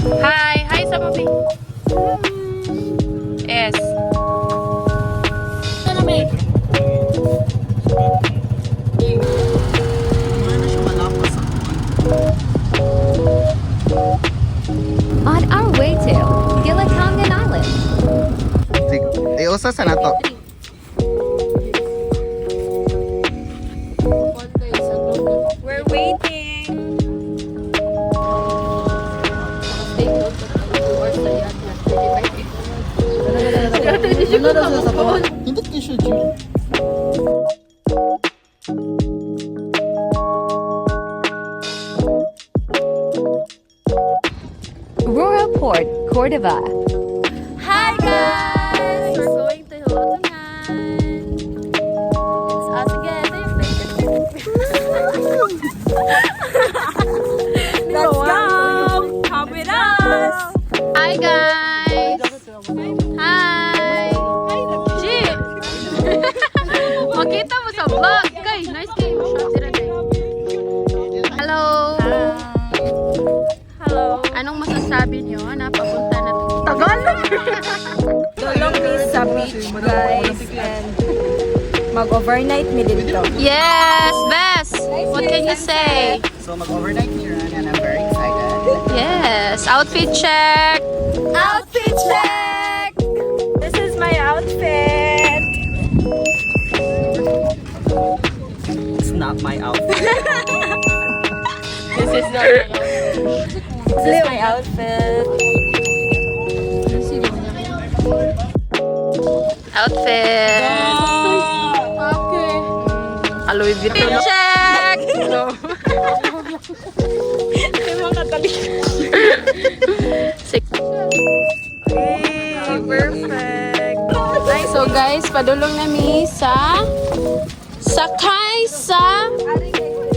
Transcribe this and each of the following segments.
Hi! Hi sa papi! Yes. Ano may? On our way to Gilatongan Island. Usa sa nato. We're waiting! Hindi kayo siya, Julie. Aurora Port, Cordova. Hi guys! We're going to Hilotongan. It's us again. Let's go! Come with us! Hi guys! Hi! Jim! Makita mo sa vlog! Guys, nice game! Shot sila na. Hello! Hello! Anong masasabi niyo na papunta na Tagalog? Dolong is sa beach, guys. And mag-overnight mi dito. Yes! Best! What can you say? So mag-overnight here and I'm very excited. Yes! Outfit check! Outfit check! This is my outfit. It's not my outfit. This is my outfit. Outfit! Okay. Louis Vuitton check! Perfect! So guys, padulong nami sa sakay sa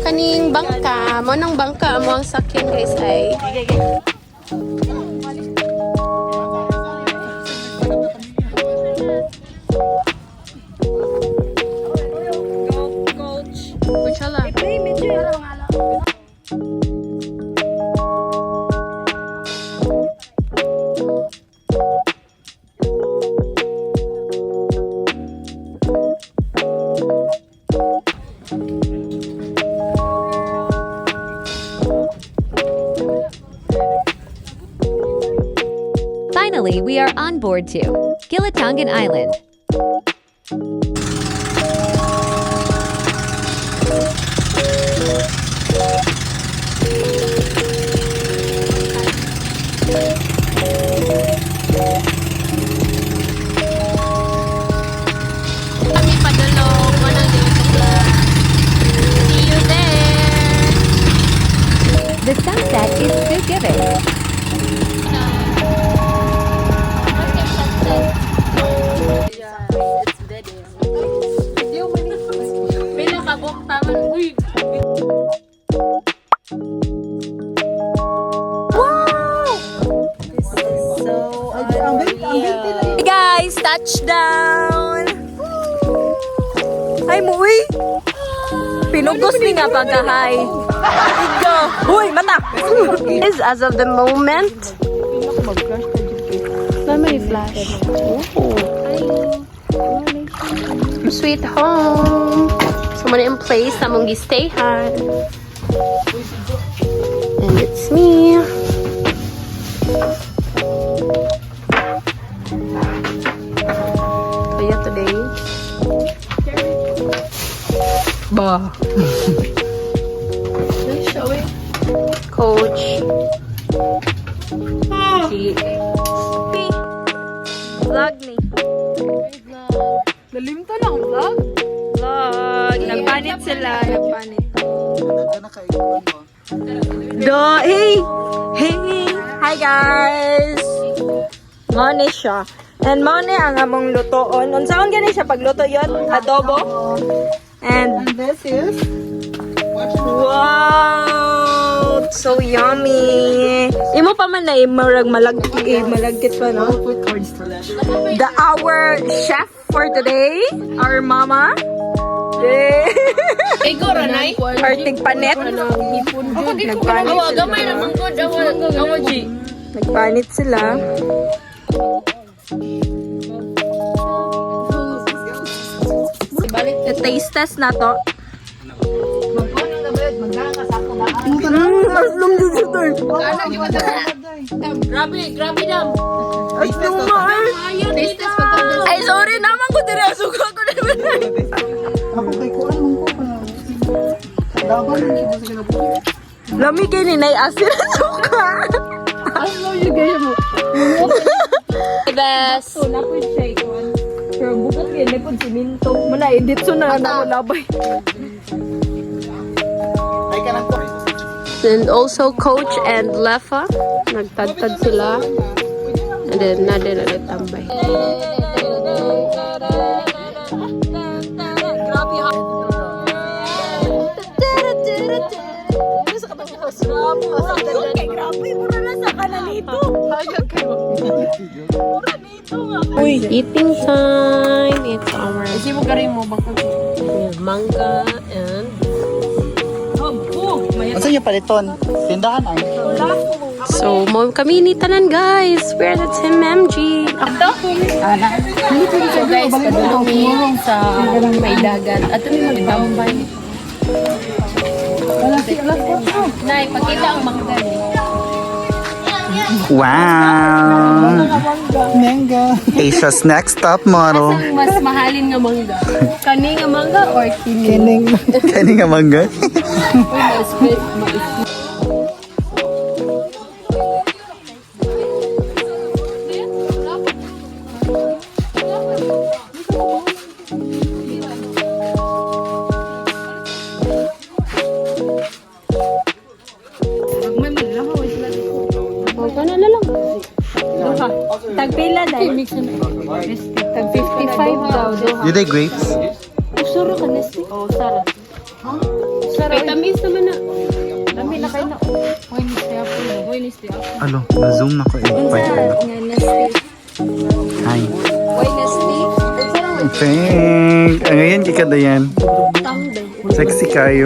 kaning bangka. Mo nang bangka mo ang sakyan guys ay. Kuchala. Finally, we are on board to Gilatongan Island. Kami padulong. Mo nang see you there! The sunset is so giving. May nakabok taman. Uy! Hey guys, touchdown! Hi, Muwi! Pinugos ni nga pagkahay. Go! Uy, mata! Is as of the moment. Na may flash. Sweet home. So muna yung place na mong gistayhan. And it's me. Kaya today. Ba. Coach. Si Vlog ni. Nalimta lang vlog? Vlog. Nagpanit sila. Nagpanit. Ano kaiguan mo? Hey! Hey! Hi guys! Mone siya. And mone ang among lutoon. Unsaon gani siya pagluto yon? Adobo. And This is... wow! So yummy! Imo pa man na malagkit pa, no? Put cornstarch. Our chef for today, our mama. Igor, anay? Artig panet. Nagpanet. Gamay naman ko. Awa, G. Nagpanit sila. I-taste test na to. Aslum dyan siya tayo. Grabe dam. Aslum mo ay, sorry naman ko diri. Asuka ko naman. Ako kay kuan mong ko pa. Daban ni mo sa kinabuhi. Lami kay ni nay asin suka. Best. So, napod siya ikuan. Pero bukat yun, napod siminto. Muna, edit so na labay. Ay ka nang ko. And also Coach and Lefa. Nagtadtad sila. And then nade na tambay. Uy, Eating time. It's our manga and Asa niya paliton? Tindahan ay. so mo kami ni tanan guys. We're the Team MG. So guys, padulong mi sa may dagat. Ato mi magtambay. Nay, pakita ang mangga ni. Wow! Manga! Asia's next top model. Ang mas mahalin nga mangga. Kani nga mangga or kini? Kani nga mangga? Kana na lang. tagpila dahil. Tag 55 daw. You like grapes? Usuro ka nesti. Oh, Sara. Kay tamis naman na. Dami na kayo na. Alo, na-zoom na ko eh. Nga nesti. Hi. Why nesti? Thank. Ngayon kikada yan. Sexy kayo.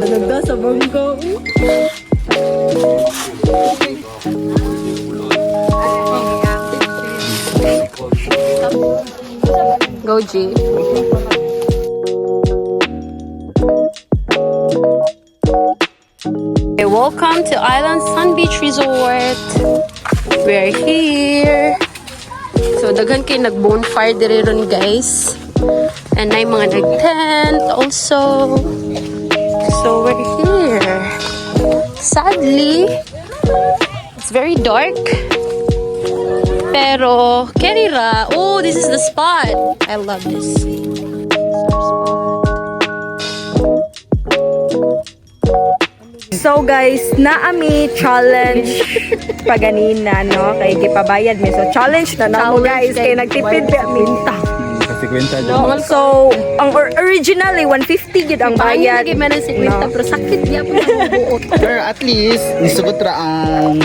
Nagda sa bangko. Go G. Okay, welcome to Island Sun Beach Resort. We're here. So daghan kay nag-bonfire diri ron guys. And ay mga nag-tent also. So we're here. Sadly, it's very dark. Pero, Kerira, oh, this is the spot. I love this. So guys, naami challenge paganina no kay gipabayad mi. So challenge na namo guys kay nagtipid pa minta. Kasi kwenta dyan. No, so ang originally 150 gid ang bayad. Lagi man ang 50, pero sakit niya po na buot. Pero at least, nisugot ra ang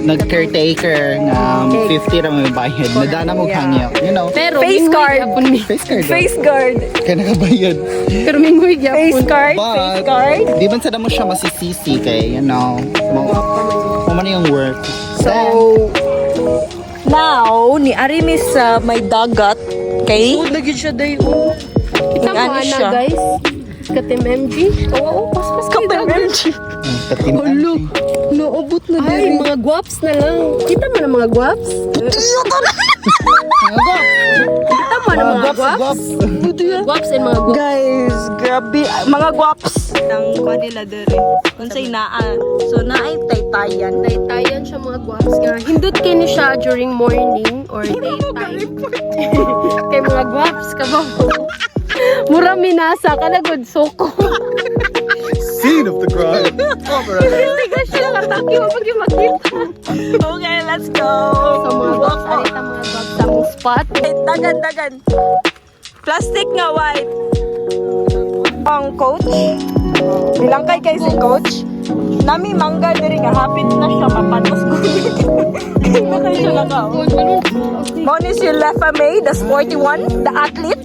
nag-caretaker nga 50 ra may bayad. Nadana mo hangyo. You know, Pero, Face mingoy card. gyapon mi. face card. Face guard, Kaya nakabayad. Pero mingoy gyapon. face card, face But, card. di man sada mo siya masisisi kay, you know, mo man yung work. So now ni Arimi sa may dagat kay Lagi siya day, oh. Kita mo, Ano ana, siya? guys. Katim MG. Oo, paspas ka Kaparenchi. Katinan. Naubot na din. Ay, mga guwaps na lang. Kita mo na mga guwaps? Kita mo na mga guwaps? Guwaps and mga guwaps. Guys, grabe mga guwaps nang kuha nila dere. Unsay naa. So naay taytayan. Taytayan siya mga guwaps nga. Hindot kini siya during morning or daytime. Kay mga guwaps ka ba? Mura minasa ka na good soko. Scene of the crime. Hindi ka siya nakataki mo pag yung makita. Okay, let's go. So mga guwaps, alita mga guwaps sa mong spot. Dagan. Plastic nga white. Ang coach. Bilang kay si coach. Nami mangga diri nga hapit na siya mapanos ko. Na kayo siya nakao. Mo ni si Lefa May, the sporty one, the athlete.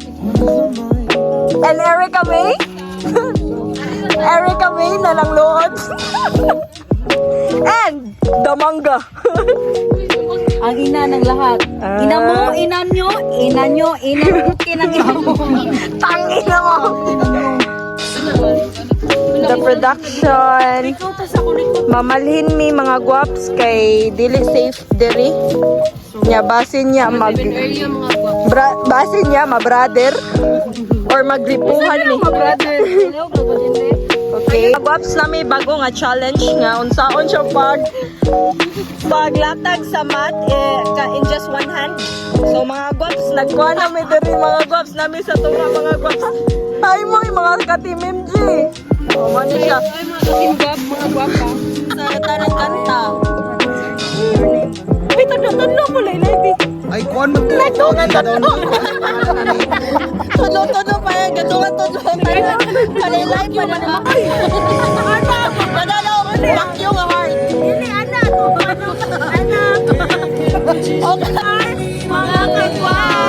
And Erica May. Erica May na lang lood. And Damangga. Ang ina ng lahat. Ina mo, ina nyo, ina nyo, ina mo, kinang ina mo. Tangina mo. The production. Mamalhin mi mga guwaps kay dili safe diri. Nya basin niya basin niya ma-brother or magripuhan mi. Okay. Guwaps na may bago nga challenge nga unsaon siya paglatag sa mat in just one hand. So mga guwaps nagkuha na mi diri mga guwaps nami sa tunga mga guwaps. Ay mo mga ka-team MG. Oh, man siya. Ay mga ka-team mga guwapa. Sa tarang kanta. Wait, tanda mo laylay. Ay, kuhan mo. Nagtungan ka doon. Todo pa yan. Gatungan todo. Kalaylay pa na naman. Manalo. Bakyo nga heart. Hindi, anak. Anak. Okay. Mga kagwap.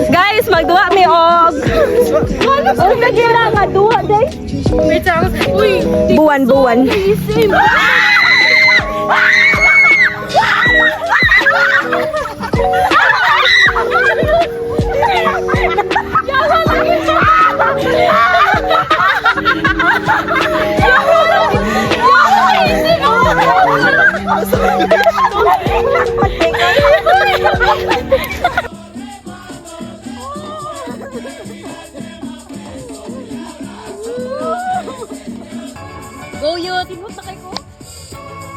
Guys, magduha mi og. Ano na gira nga duha day? Wait, uy, buwan. Go yun! Tingot na kayo ko?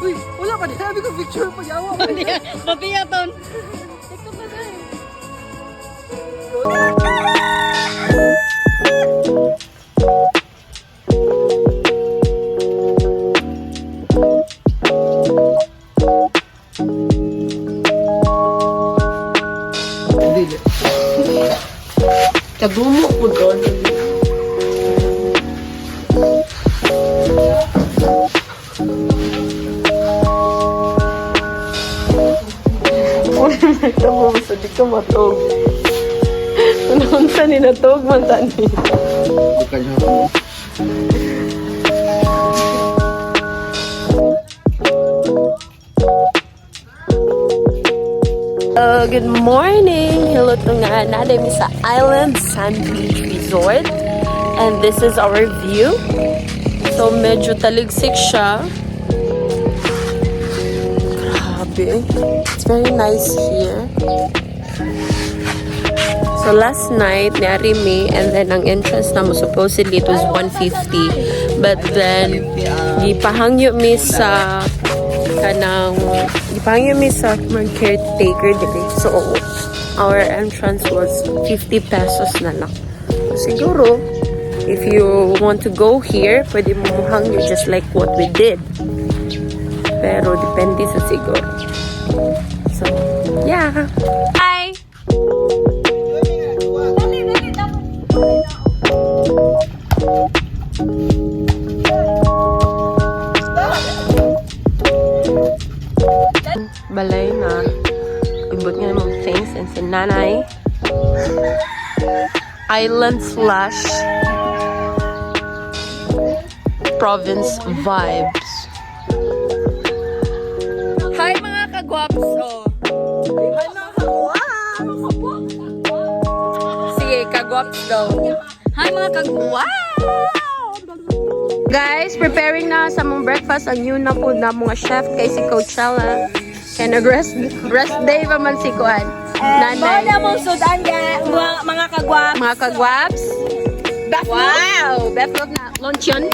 Uy, wala pa din. Sabi ko picture pa yawa. Papiya ton! Kagumo ko doon. Ito mo, sa di ka matog. Unang sa ni natog man tani. Bukan siya ako. Good morning! Hello to nga natin sa Island Sand Beach Resort. And this is our view. So medyo taligsik siya. Grabe. It's very nice here. So last night, niyari mi, and then ang entrance na mo, supposedly it was 150. But then, gipahangyo mi sa caretaker dili. So, our entrance was 50 pesos na lang. So, siguro, if you want to go here, pwede mo hangyo just like what we did. Pero, depende sa siguro. So, yeah. Bye! Balay na. Ibot nga namang things and si nanay. Island / province vibes. Hi mga kagwapso! Hi mga kagwap. Sige, kagwaps daw. Hi mga kagwap! Guys, preparing na sa mong breakfast ang new na food na mga chef kay si Coachella. Kaya nag-rest day pa man si Kuan. Nanay. Mga mong sudan mga kagwap. Mga kagwaps. Wow! Best of na. Lunch yun.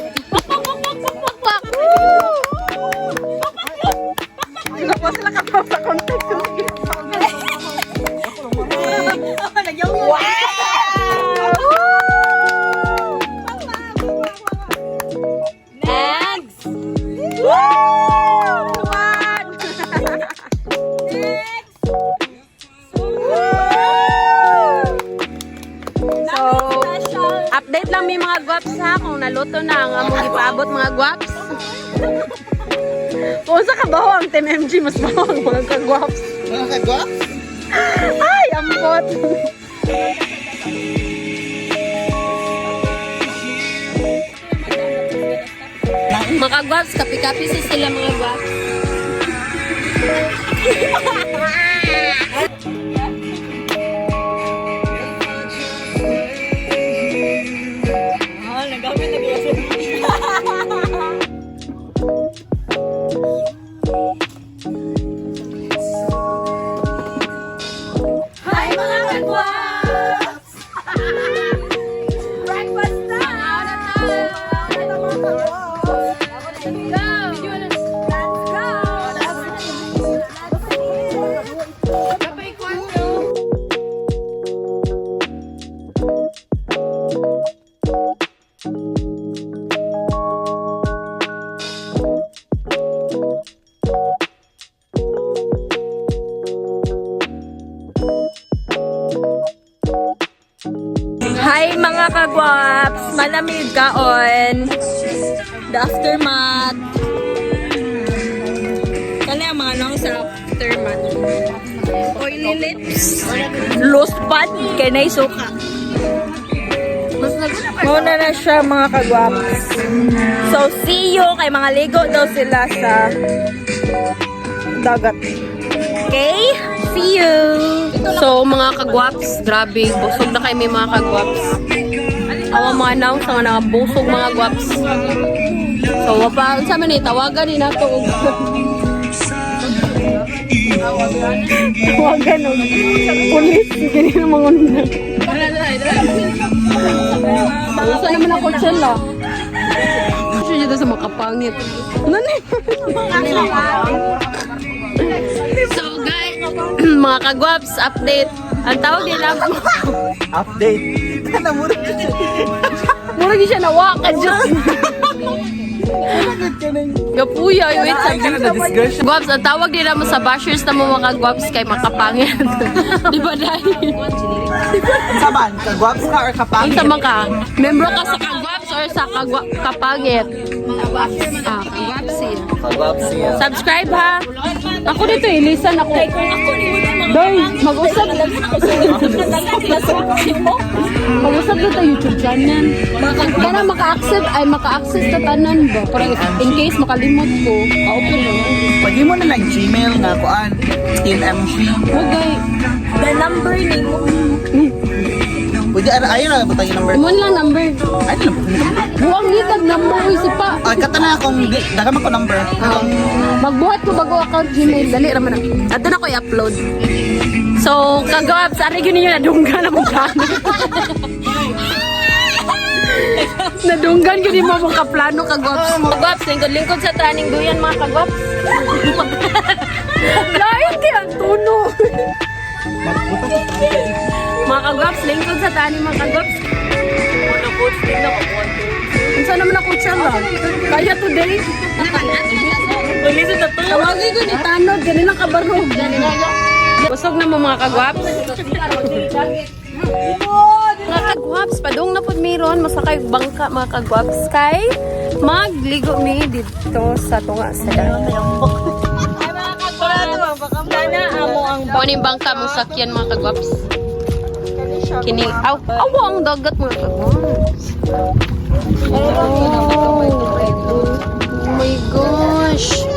Sila sila ka sa contact ko. Wow! Next! Update lang may mga guwaps ha kung naluto na ang among ipaabot mga guwaps. Kung sa kabaho ang Team MG, mas baho ang mga kagwaps. Mga kagwa? Ay, ampot. Mga kagwaps, kapi-kapi sa sila mga gwaps. Hi mga kagwaps! Malamig kaon. The aftermath. Kani ang mga nang sa aftermath. Oily lips. Lost bud. Kaya na isuka. Muna na siya mga kagwaps. So see you. Kay mga ligo daw sila sa dagat. Okay? See you! So, mga kagwaps, grabe, busog na kayo may mga kagwaps. Awa mga announce, mga nakabusog mga gwaps. So, wapa, sa man tawagan din nato. Tawagan o. Pulis, ganyan ang mga unang. Gusto naman ako sila. Gusto niya sa mga kapangit. Nani? So guys, mga kagwaps, update. Ang tawag nila. Update. Murag siya nawakan Diyos. Gapuya, wait sa Gwaps, ang tawag nila mo sa bashers na mo mga gwaps kay makapangit. Di ba dahil? Saban, kagwaps ka or kapangit? Ang sama ka, membro ka sa kagwaps or sa kapangit? Ah, kagwaps yun. Kagwaps siya. Subscribe ha. Ako dito eh, listen ako. Doy, mag-usap. Mag-usap dito YouTube channel. Kaya maka-access ta tanan ba? Para in case makalimot ko, open mo. Pwede mo na nag-Gmail nga kuan. Team MC. Okay. The number ni mo. Pwede, ayaw na butang yung number. Umon lang number. Ay, na number. Buwang hitag number ko si pa. Ay, kata na akong, dagan ko number. Magbuhat ko bago account Gmail. Dali raman na. At doon ako i-upload. So, kagawap, sari yun ninyo nadunggan ang mukha. Nadunggan ko di mo mong kaplano, kagwaps. Kagwaps, lingkod-lingkod sa taning duyan, mga kagwaps. Lain di ang tuno. Mga kagwaps, lingkod sa taning mga kagwaps. Unsa naman ako tsala? Kaya today? Tawagin ko ni Tanod, ganun ang kabarog. Busog na mo mga kagwaps. Mga kagwaps, padung na po mayroon, masakay bangka mga kagwaps kay magligo mi dito sa tunga sa dagat. Kuning bangka mong sakyan mga kagwaps. Kini, awa ang dagat mga kagwaps. Oh my gosh.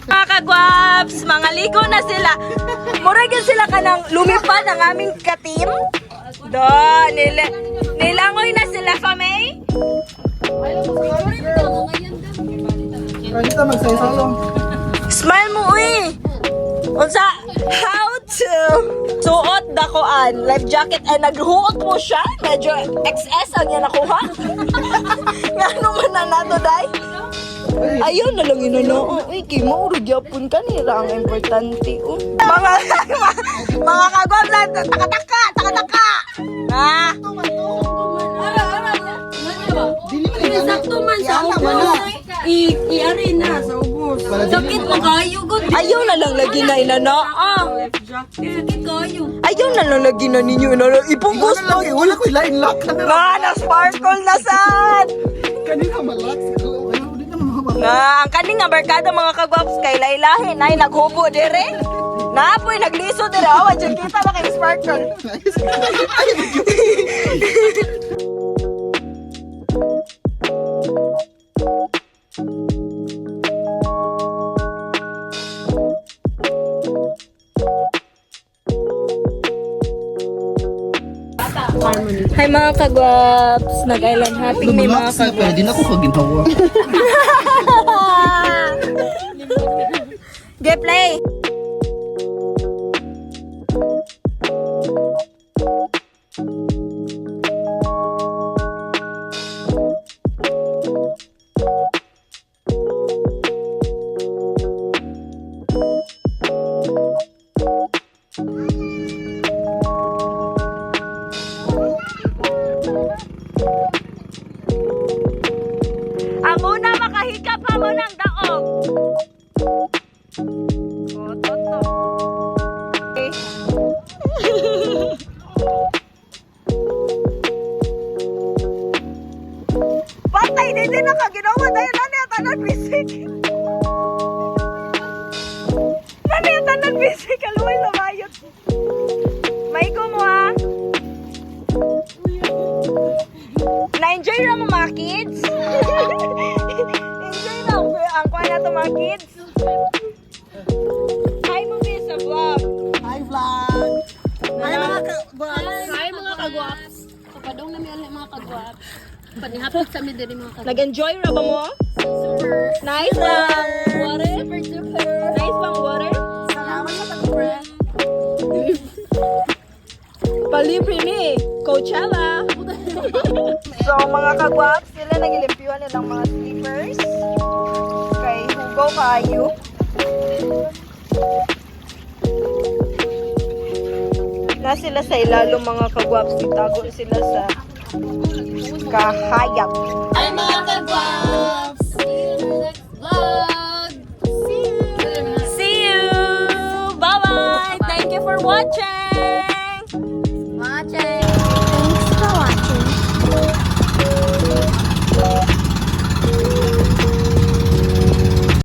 Mga kagwaps, mga ligo na sila. Muragin sila ka ng lumipad ang aming katim. Do, nilangoy na sila, Famay. Pwede magsaysayong. Smile mo, uy. Unsa, how to suot dakoan life jacket ay naghuot mo siya. Medyo XS ang yan nakuha. Nga naman na nato, day. Ayun na lang yun, no? Uy, kimo, rugyapon ka nila. Ang importante, mga kagwab lang, taka-taka! Ha? Sakto man sa ubos. I-ari na sa ubos. Sakit mo kayo, good. Ayaw na lang lagi na inana. Sakit kayo. Ayaw na lang lagi na ninyo na ipunggus Wala lagi, wala ko line lock na Nga, na-sparkle na sad! kanina malak. Hindi na mamalak. Nga, ang kaning nga barkada mga kagwaps kay lailahin ay naghubo dire. Naapoy, nagliso dire. Awan, dyan kita na kay sparkle. Hi mga kagwaps! Nag-island hopping may mga Relax na, pero di na ako kaginawa. Get play! Ang una makahikap pa mo ng daog. O, toto. Okay. Patay, hindi na ka ginawa. Dahil tanan bisik. Tanan bisik. Kaluway na mayot. Maiko mo ha. Na-enjoy na mo mga kids? Enjoy na ang kuha na to mga kids? Hi mo ba sa vlog? Hi vlog! Hi mga kagwaps. Kapadong na may mga kagwaps. Panihapit sa mi diri mga kagwaps. Nag-enjoy ra ba mo? Nice lang. Water? Nice bang water? Salamat sa pag-friend. Palibre ni Coachella. So mga kagwaps, sila nagilimpyuhan nilang mga slippers. Kay Hugo Kayo. Na sila sa ilalo mga kagwaps, itago sila sa kahayap.